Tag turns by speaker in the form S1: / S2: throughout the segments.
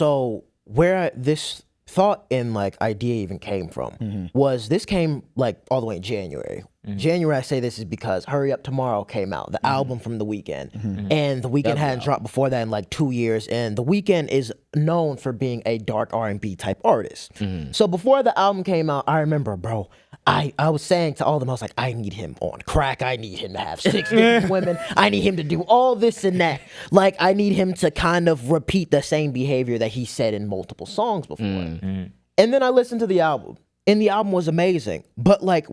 S1: so where this thought and like idea even came from was this came like all the way in January. January, I say this is because Hurry Up Tomorrow came out, the album from The Weeknd. And The Weeknd hadn't dropped before that in like 2 years. And The Weeknd is known for being a dark R&B type artist. So before the album came out, I remember, bro, I was saying to all of them, I was like, I need him on crack. I need him to have 6 different women. I need him to do all this and that. Like, I need him to kind of repeat the same behavior that he said in multiple songs before. And then I listened to the album. And the album was amazing. But like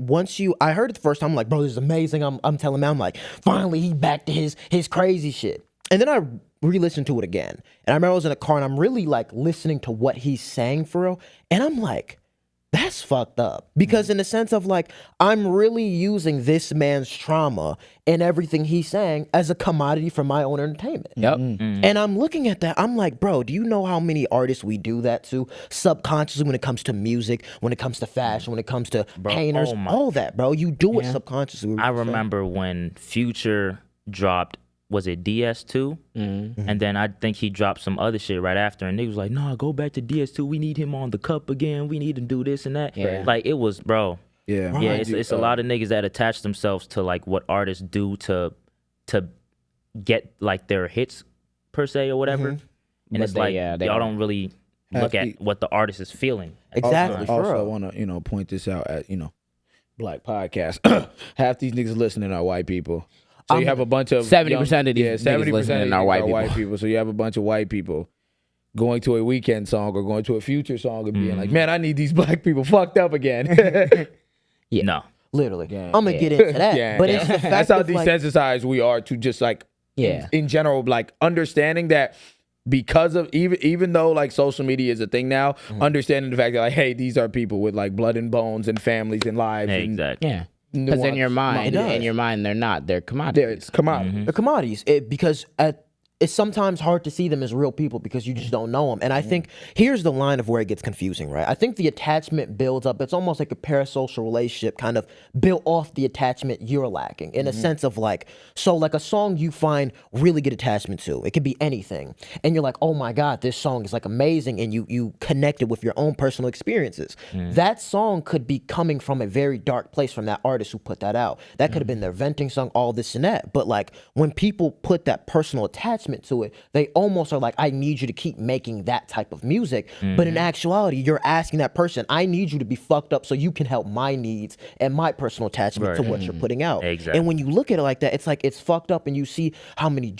S1: I heard it the first time, I'm like, bro, this is amazing. I'm telling him, I'm like, finally he back to his crazy shit. And then I re-listened to it again. And I remember I was in a car and I'm really like listening to what he's saying for real. And I'm like, that's fucked up. Because in the sense of like, I'm really using this man's trauma and everything he's saying as a commodity for my own entertainment. And I'm looking at that, I'm like, bro, do you know how many artists we do that to subconsciously when it comes to music, when it comes to fashion, when it comes to painters, all that, bro. You do it subconsciously.
S2: I remember when Future dropped, was it DS2? And then I think he dropped some other shit right after, and they was like, nah, go back to DS2. We need him on the cup again. We need to do this and that. Like, it was, bro.
S3: Yeah,
S2: it's a lot of niggas that attach themselves to like what artists do to get like their hits per se or whatever. And
S4: But
S2: it's like y'all don't really look at what the artist is feeling.
S1: Exactly.
S3: Also, I want to point this out at Black Podcast. Half these niggas listening are white people. So you have a bunch of
S4: 70% of these
S3: 70%
S4: listening
S3: are
S4: are
S3: white people. So you have a bunch of white people going to a Weeknd song or going to a Future song and being like, man, I need these black people fucked up again.
S2: No.
S1: Literally. I'm going to get into that. But it's the fact
S3: that's how
S1: of, like,
S3: desensitized we are to just like, in general, like understanding that because of, even though like social media is a thing now, understanding the fact that like, hey, these are people with like blood and bones and families and lives.
S2: Exactly.
S4: Yeah. Because in your mind, they're not. They're commodities.
S1: They're commodities. Because it's sometimes hard to see them as real people because you just don't know them. And I think here's the line of where it gets confusing, right? I think the attachment builds up. It's almost like a parasocial relationship kind of built off the attachment you're lacking in a sense of like, so like a song you find really good attachment to, it could be anything. And you're like, oh my God, this song is like amazing. And you connect it with your own personal experiences. That song could be coming from a very dark place from that artist who put that out. That could have been their venting song, all this and that. But like when people put that personal attachment to it, they almost are like, I need you to keep making that type of music. But in actuality, you're asking that person, I need you to be fucked up so you can help my needs and my personal attachment to what you're putting out.
S2: Exactly.
S1: And when you look at it like that, it's like it's fucked up, and you see how many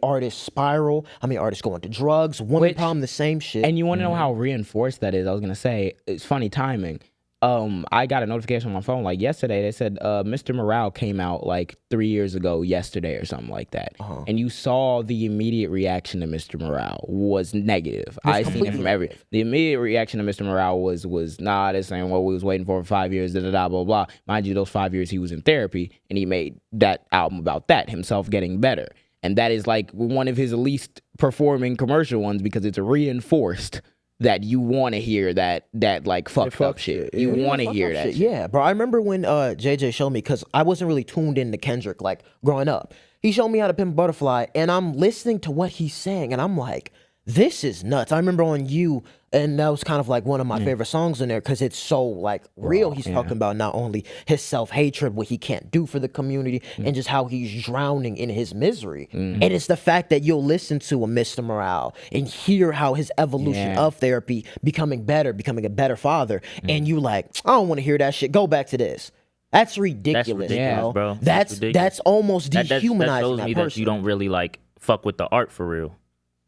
S1: artists spiral, how many artists go into drugs, woman problem, the same shit.
S4: And you want to know how reinforced that is? I was gonna say it's funny timing. I got a notification on my phone like yesterday. They said Mr. Morale came out like 3 years ago yesterday or something like that. And you saw the immediate reaction to Mr. Morale was negative. I seen it from the immediate reaction to Mr. Morale was nah, this ain't what we was waiting for 5 years, blah, blah, blah. Mind you, those 5 years he was in therapy and he made that album about that, himself getting better. And that is like one of his least performing commercial ones because it's reinforced that you want to hear that like fucked up shit. You want to hear that shit.
S1: Yeah, bro. I remember when JJ showed me, because I wasn't really tuned into Kendrick like growing up. He showed me how to Pimp a Butterfly, and I'm listening to what he's saying, and I'm like, this is nuts. I remember on You, and that was kind of like one of my favorite songs in there because it's so like real. He's talking about not only his self-hatred, what he can't do for the community, and just how he's drowning in his misery. And it's the fact that you'll listen to a Mr. Morale and hear how his evolution of therapy, becoming better, becoming a better father, and you like, I don't want to hear that shit. Go back to this. That's ridiculous, bro. That's almost dehumanizing
S2: that shows me that you don't really like fuck with the art for real.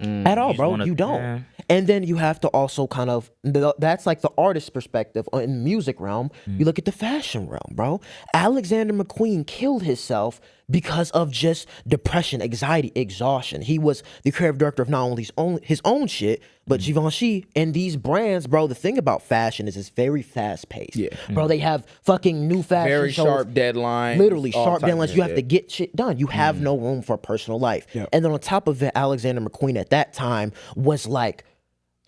S1: At all, bro. You don't. And then you have to also kind of, that's like the artist perspective in the music realm. You look at the fashion realm, bro. Alexander McQueen killed himself because of just depression, anxiety, exhaustion. He was the creative director of not only his own shit, but Givenchy and these brands, bro. The thing about fashion is it's very fast paced. Bro, they have fucking new fashion
S3: very
S1: shows.
S3: Sharp deadlines.
S1: Literally sharp deadlines. You have to get shit done. You have no room for personal life. And then on top of it, Alexander McQueen at that time was like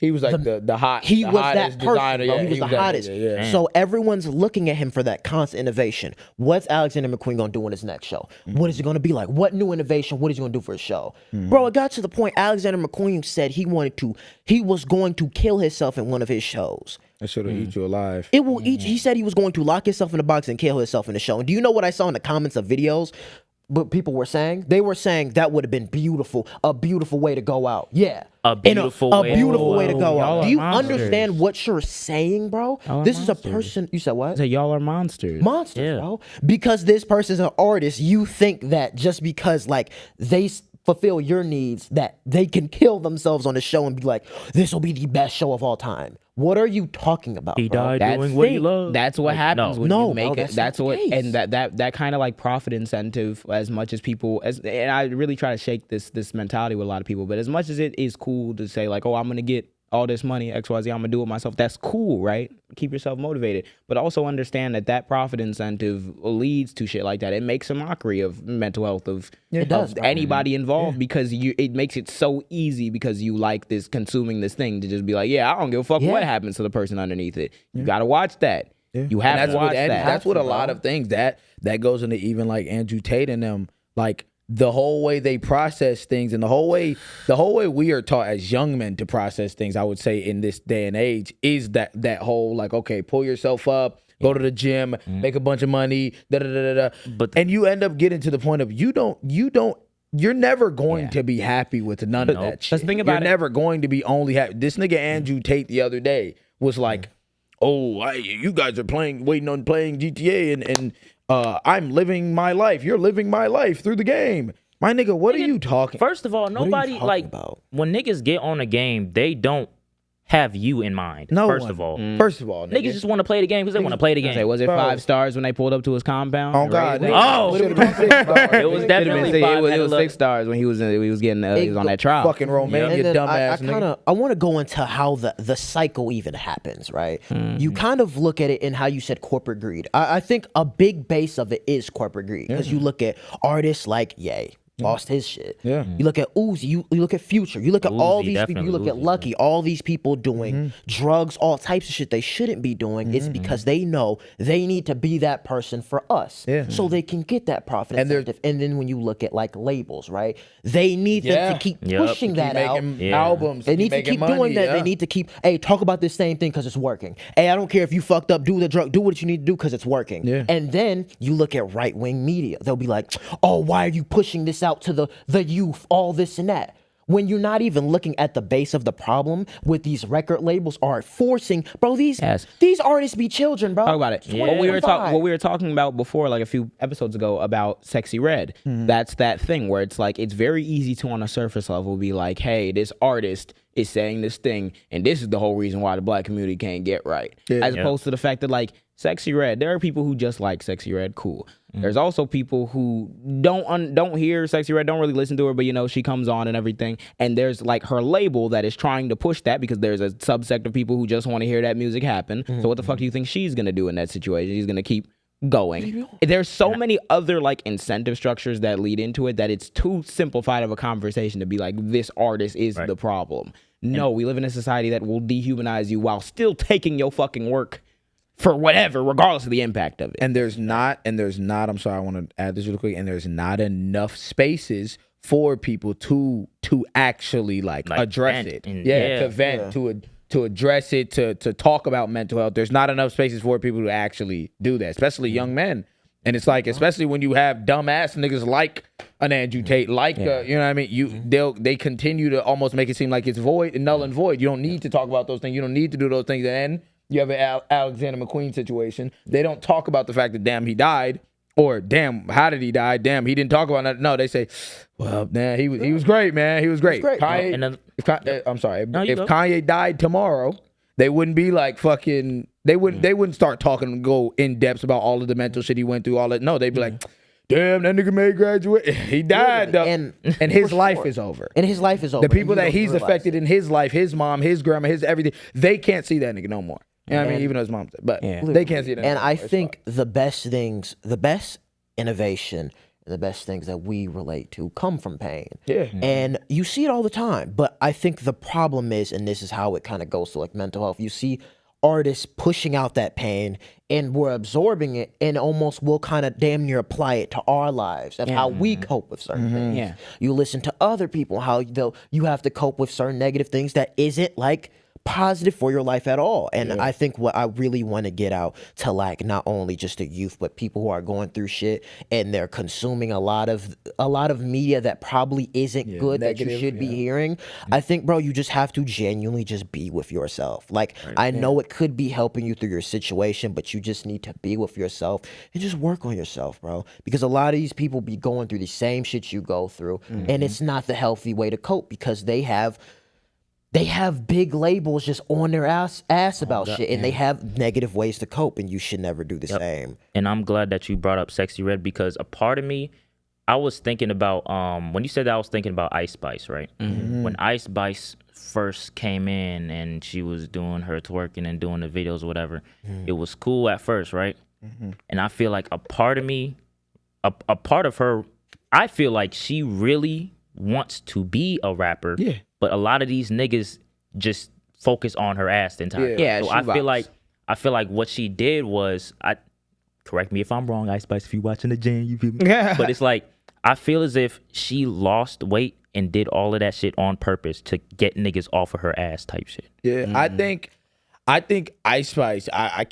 S3: He was like the hot.
S1: He
S3: the
S1: was
S3: hottest
S1: that person,
S3: designer.
S1: bro.
S3: Yeah,
S1: He was the
S3: that
S1: hottest.
S3: nigga, yeah.
S1: So everyone's looking at him for that constant innovation. What's Alexander McQueen gonna do in his next show? What is it gonna be like? What new innovation? What is he gonna do for his show? Bro, it got to the point Alexander McQueen said he was going to kill himself in one of his shows.
S3: That should have eat you alive.
S1: It will eat. He said he was going to lock himself in a box and kill himself in the show. And do you know what I saw in the comments of videos? But people were saying that would have been beautiful, a beautiful way to go out. Yeah,
S2: A beautiful way
S1: way to go
S4: Y'all
S1: out.
S4: are
S1: Do you
S4: monsters.
S1: understand what you're saying, bro?
S4: Y'all are
S1: This is a
S4: monsters.
S1: person. You said what?
S4: So y'all are monsters.
S1: Monsters,
S2: Yeah.
S1: bro. Because this person's an artist, you think that just because like they fulfill your needs, that they can kill themselves on the show and be like, this will be the best show of all time. What are you talking about?
S2: He
S1: bro?
S2: died
S4: That's
S2: doing what he
S4: fake.
S2: loved.
S4: That's what
S2: Like,
S4: happens when
S1: No,
S4: you make
S1: bro,
S4: it.
S1: that's
S4: That's
S1: not the
S4: what,
S1: case.
S4: and that kind of like profit incentive. As much as people, and I really try to shake this mentality with a lot of people. But as much as it is cool to say like, oh, I'm gonna get all this money, XYZ, I'm gonna do it myself. That's cool, right? Keep yourself motivated, but also understand that profit incentive leads to shit like that. It makes a mockery of mental health of anybody involved because it makes it so easy because you like this consuming this thing to just be like, yeah, I don't give a fuck what happens to the person underneath it. You gotta watch that. You have
S3: And
S4: to watch that.
S3: That's what a lot of things that goes into even like Andrew Tate and them, like the whole way they process things and the whole way we are taught as young men to process things, I would say in this day and age, is that whole like, okay, pull yourself up, go to the gym, make a bunch of money,
S2: But
S3: and you end up getting to the point of you're never going to be happy with none of that shit.
S4: Let's think about
S3: You're
S4: it.
S3: never going to be only happy. This nigga Andrew Tate the other day was like, oh, you guys are waiting on playing GTA and I'm living my life. You're living my life through the game. My nigga, what are you talking?
S2: First of all, nobody
S1: talking
S2: like
S1: about?
S2: when niggas get on a game, they don't have you in mind.
S3: No
S2: First
S3: one.
S2: of all,
S3: First of all,
S2: niggas just want to play the game because they want to play the
S4: Say,
S2: game.
S4: was it
S3: Bro.
S4: 5 stars when they pulled up to his compound?
S3: Oh
S4: and
S3: God,
S4: raised it?
S2: Oh,
S3: Should've been 6 stars.
S2: It was definitely five.
S4: it
S2: Had a
S4: was
S2: look.
S4: 6 stars when he was on that trial.
S3: Fucking Romania,
S1: And then
S3: dumbass
S1: I
S3: nigga.
S1: want to go into how the cycle even happens, right?
S3: Mm-hmm.
S1: You kind of look at it in how you said corporate greed. I think a big base of it is corporate greed because you look at artists like Ye. Lost his shit.
S3: Yeah.
S1: You look at Uzi, you look at Future, you look at all
S2: Uzi,
S1: these people, you look at
S2: definitely Uzi,
S1: Lucky, all these people doing drugs, all types of shit they shouldn't be doing. It's because they know they need to be that person for us.
S3: Yeah.
S1: So they can get that profit
S3: And they're-
S1: incentive. And then when you look at like labels, right? They need them to keep
S2: Yep.
S1: pushing
S3: Keep
S1: that out.
S3: making
S2: Yeah.
S3: albums.
S1: They need to
S3: making
S1: keep
S3: money,
S1: doing that.
S3: yeah.
S1: They need to keep, hey, talk about this same thing because it's working. Hey, I don't care if you fucked up, do the drug, do what you need to do because it's working.
S3: Yeah.
S1: And then you look at right wing media. They'll be like, oh, why are you pushing this out to the youth, all this and that? When you're not even looking at the base of the problem with these record labels are forcing, bro, these artists be children, bro.
S4: Talk about it.
S2: Yeah.
S4: What we were
S1: 25.
S4: talking about before, like a few episodes ago, about Sexy Red. That's that thing where it's like it's very easy to on a surface level be like, hey, this artist is saying this thing, and this is the whole reason why the black community can't get right. As opposed to the fact that like Sexy Red, there are people who just like Sexy Red, cool. There's also people who don't hear Sexy Red, don't really listen to her, but you know she comes on and everything. And there's like her label that is trying to push that because there's a subsect of people who just want to hear that music happen. So what the fuck do you think she's gonna do in that situation? She's gonna keep going. There's so many other like incentive structures that lead into it that it's too simplified of a conversation to be like this artist is the problem. No, we live in a society that will dehumanize you while still taking your fucking work for whatever, regardless of the impact of it.
S3: And there's not, I'm sorry, I want to add this real quick, and there's not enough spaces for people to actually like address
S2: vent
S3: it.
S2: and-
S3: To vent, to address it, to talk about mental health. There's not enough spaces for people to actually do that, especially young men. And it's like, especially when you have dumbass niggas like an Andrew Tate, like you know what I mean? They continue to almost make it seem like it's void and null and void. You don't need to talk about those things. You don't need to do those things. And then you have an Alexander McQueen situation. They don't talk about the fact that damn he died, or damn how did he die? Damn he didn't talk about that. No, they say, well, man, he was great, man. He was great. Kanye,
S2: And then-
S3: I'm sorry.
S2: No, you
S3: if
S2: go.
S3: Kanye died tomorrow, they wouldn't be like fucking. They wouldn't start talking and go in depth about all of the mental shit he went through. All that. No, they'd be like, damn, that nigga may graduate. He died, though.
S1: And
S3: his
S1: for
S3: life
S1: sure.
S3: is over.
S1: And his life is over.
S3: The people
S1: and you
S3: that
S1: don't
S3: he's
S1: realize
S3: affected
S1: it.
S3: in his life, his mom, his grandma, his everything, they can't see that nigga no more. You know what I mean? Even though his mom's dead. But they can't see that.
S1: And
S3: no more.
S1: I
S3: It's
S1: think the best innovation and the best things that we relate to come from pain.
S3: Yeah.
S1: And you see it all the time. But I think the problem is, and this is how it kind of goes to like mental health, you see artists pushing out that pain and we're absorbing it and almost will kind of damn near apply it to our lives of how we cope with certain things.
S4: Yeah.
S1: You listen to other people, how you have to cope with certain negative things that isn't like positive for your life at all. And I think what I really want to get out to like not only just the youth, but people who are going through shit and they're consuming a lot of media that probably isn't good that you should be hearing. I think, bro, you just have to genuinely just be with yourself. Like I know it could be helping you through your situation, but you just need to be with yourself and just work on yourself, bro. Because a lot of these people be going through the same shit you go through, and it's not the healthy way to cope because they have big labels just on their ass about shit, and they have negative ways to cope, and you should never do the same.
S2: And I'm glad that you brought up Sexy Red because a part of me, I was thinking about, when you said that, I was thinking about Ice Spice, right? When Ice Spice first came in and she was doing her twerking and doing the videos or whatever, it was cool at first, right? And I feel like a part of me, a part of her, I feel like she really wants to be a rapper.
S3: Yeah.
S2: But a lot of these niggas just focus on her ass the entire time.
S4: Yeah,
S2: so I feel like what she did was, correct me if I'm wrong, Ice Spice, if you watching the jam, you feel me? But it's like, I feel as if she lost weight and did all of that shit on purpose to get niggas off of her ass type shit.
S3: Yeah, I think Ice Spice, I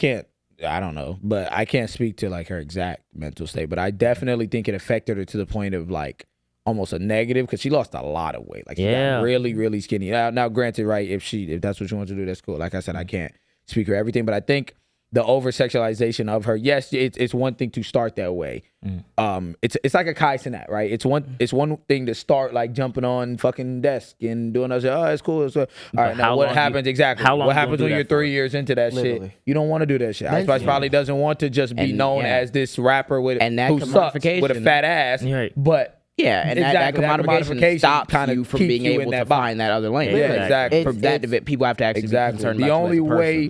S3: don't know, but I can't speak to like her exact mental state, but I definitely think it affected her to the point of like almost a negative because she lost a lot of weight. Like she got really, really skinny. Now, granted, right, if that's what you want to do, that's cool. Like I said, I can't speak for everything, but I think the over-sexualization of her, yes, it's one thing to start that way. It's like a Kai Cenat, right? It's one thing to start like jumping on fucking desk and doing that shit. Oh, it's cool. All right, now what happens exactly? What happens when you're 3 years into that shit? You don't want to do that shit. Ice Spice probably doesn't want to just be known as this rapper who sucks with a fat ass, but
S4: yeah, and that commodification stops you from being able to find that other lane.
S3: Yeah, exactly.
S4: For that, people have to actually be concerned
S3: the
S4: about
S3: only way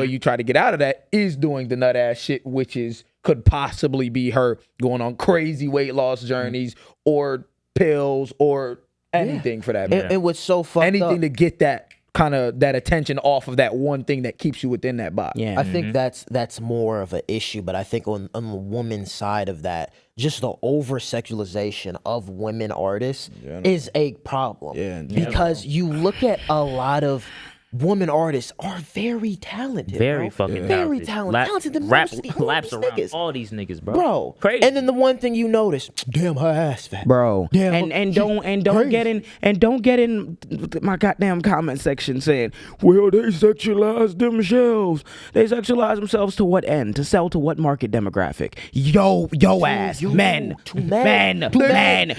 S3: you try to get out of that is doing the nut ass shit, which could possibly be her going on crazy weight loss journeys or pills or anything for that matter.
S1: And what's so fucked
S3: anything
S1: up,
S3: to get that kind of that attention off of that one thing that keeps you within that box.
S4: Yeah,
S1: I think that's more of an issue, but I think on the woman's side of that, just the over-sexualization of women artists is a problem. Because you look at a lot of women artists are very talented,
S2: very
S1: bro.
S2: fucking
S1: very
S2: talented.
S1: talented than
S2: Laps
S1: most
S2: around
S1: niggas.
S2: all these niggas, bro.
S1: Crazy. And then the one thing you notice, damn, her ass fat,
S4: bro.
S1: Damn,
S4: and don't get in my goddamn comment section saying, well, they sexualize themselves. They sexualize themselves to what end? To sell to what market demographic? Yo ass, men.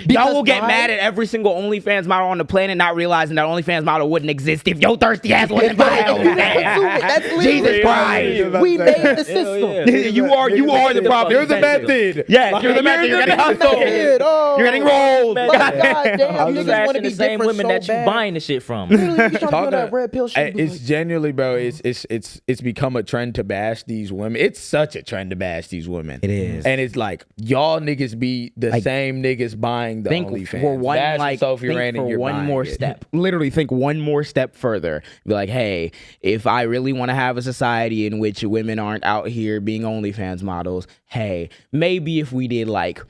S4: Y'all will get mad at every single OnlyFans model on the planet, not realizing that OnlyFans model wouldn't exist if yo thirsty ass wasn't buying OnlyFans. Jesus Christ,
S1: we made the system.
S4: You are the problem.
S3: You're the method.
S4: Yes, you're the method. You're getting hustled. You're getting rolled.
S1: Goddamn,
S2: You
S1: niggas want to
S2: the
S1: be
S2: same
S1: different
S2: women
S1: so
S2: that you
S1: bad.
S2: buying the shit from.
S1: Literally, you trying to that red pill shit.
S3: It's genuinely, bro. It's become a trend to bash these women. It's such a trend to bash these women.
S4: It is,
S3: and it's like y'all niggas be the same niggas buying the OnlyFans.
S4: For one,
S3: That's Sophie Rand and you're
S4: one
S3: buying
S4: more
S3: it.
S4: step. Literally, think one more step further. Be like, hey, if I really want to have a society in which women aren't out here being OnlyFans models, hey, maybe if we did like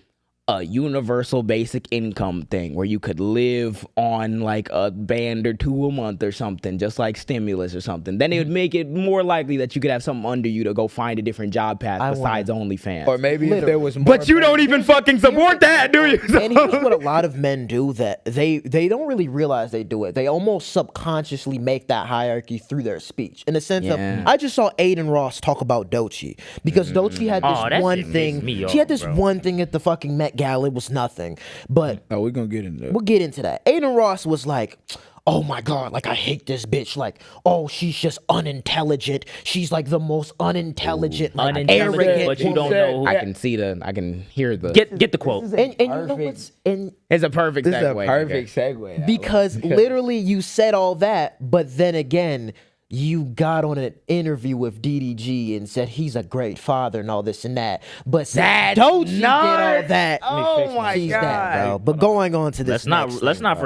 S4: a universal basic income thing where you could live on like a band or two a month or something, just like stimulus or something, then it would make it more likely that you could have something under you to go find a different job path besides OnlyFans.
S3: Or maybe if there was more.
S4: But you don't even fucking support that, do you?
S1: And here's what a lot of men do that they don't really realize they do it. They almost subconsciously make that hierarchy through their speech. In the sense of, I just saw Aiden Ross talk about Doechii because Doechii had this one thing. She had this one thing at the fucking Met Gala. It was nothing. But
S3: we're gonna get into that.
S1: We'll get into that. Aiden Ross was like, oh my God, like I hate this bitch. Like, oh, she's just unintelligent. She's like the most unintelligent, arrogant.
S2: But you don't know.
S4: I can hear the.
S2: Get the quote.
S1: And you know what's
S4: it's a perfect
S3: This
S4: segue.
S3: is a perfect segue.
S1: Because literally you said all that, but then again, you got on an interview with DDG and said he's a great father and all this and that. But since Doechii did all that,
S3: Oh my
S1: she's
S3: God.
S1: that, bro. But going on to this,
S2: Let's not forget